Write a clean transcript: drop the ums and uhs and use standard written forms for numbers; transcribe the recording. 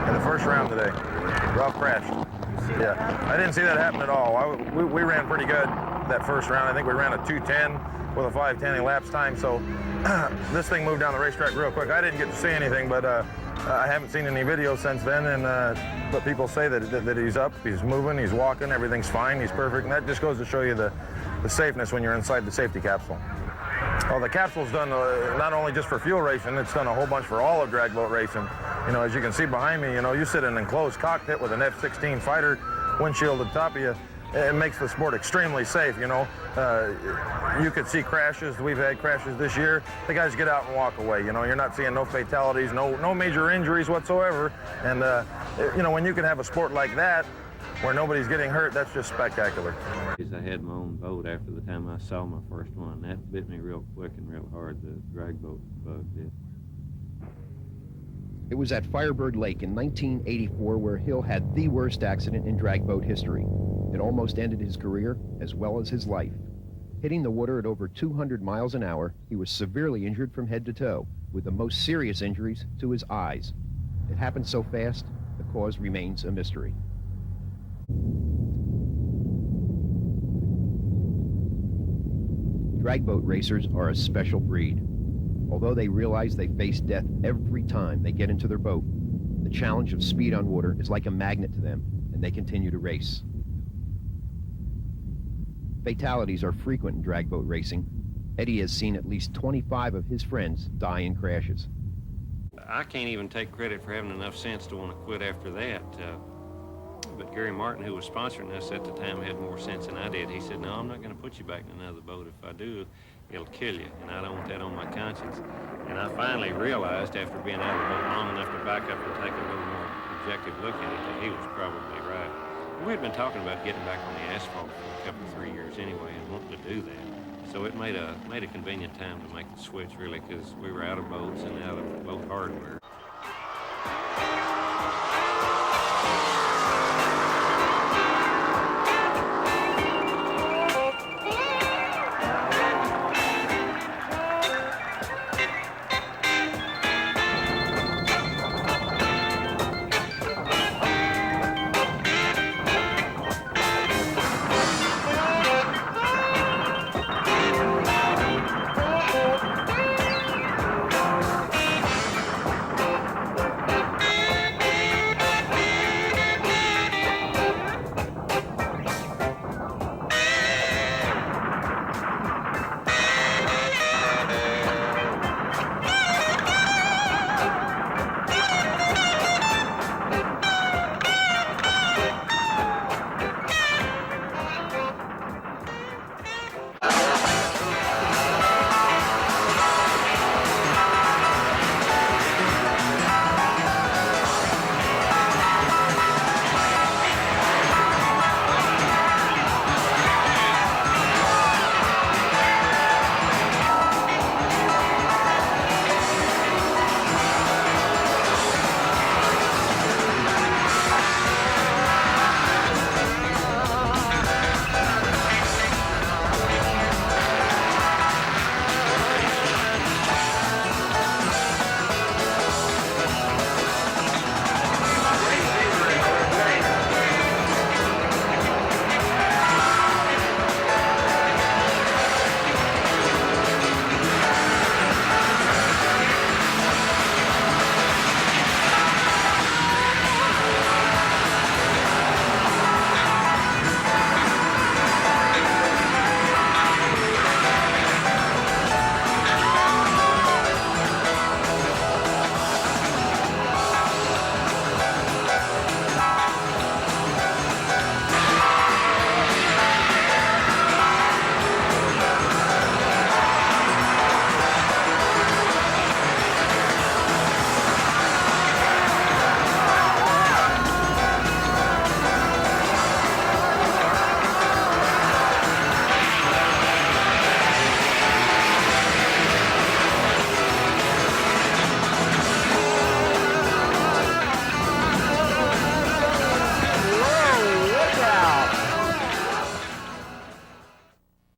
in the first round today. Ralph crashed. Yeah, I didn't see that happen at all. We ran pretty good that first round. I think we ran a 2:10 with a 5:10 elapsed time, so this thing moved down the racetrack real quick. I didn't get to see anything, but I haven't seen any videos since then, but people say that he's up, he's moving, he's walking, everything's fine, he's perfect, and that just goes to show you the safeness when you're inside the safety capsule. Well, the capsule's done not only just for fuel racing, it's done a whole bunch for all of drag boat racing. You know, as you can see behind me, you know, you sit in an enclosed cockpit with an F-16 fighter windshield at the top of you. It makes the sport extremely safe, you know. You could see crashes. We've had crashes this year. The guys get out and walk away, you know. You're not seeing no fatalities, no major injuries whatsoever. And, you know, when you can have a sport like that where nobody's getting hurt, that's just spectacular. I had my own boat after the time I saw my first one. That bit me real quick and real hard, the drag boat bug did. It was at Firebird Lake in 1984 where Hill had the worst accident in drag boat history. It almost ended his career as well as his life. Hitting the water at over 200 miles an hour, he was severely injured from head to toe, with the most serious injuries to his eyes. It happened so fast, the cause remains a mystery. Drag boat racers are a special breed. Although they realize they face death every time they get into their boat, the challenge of speed on water is like a magnet to them, and they continue to race. Fatalities are frequent in drag boat racing. Eddie has seen at least 25 of his friends die in crashes. I can't even take credit for having enough sense to want to quit after that. But Gary Martin, who was sponsoring us at the time, had more sense than I did. He said, no, I'm not going to put you back in another boat. If I do, it'll kill you, and I don't want that on my conscience. And I finally realized, after being out of the boat long enough to back up and take a little more objective look at it, that he was probably right. We had been talking about getting back on the asphalt for a couple, 3 years anyway, and wanting to do that. So it made a convenient time to make the switch, really, because we were out of boats and out of boat hardware.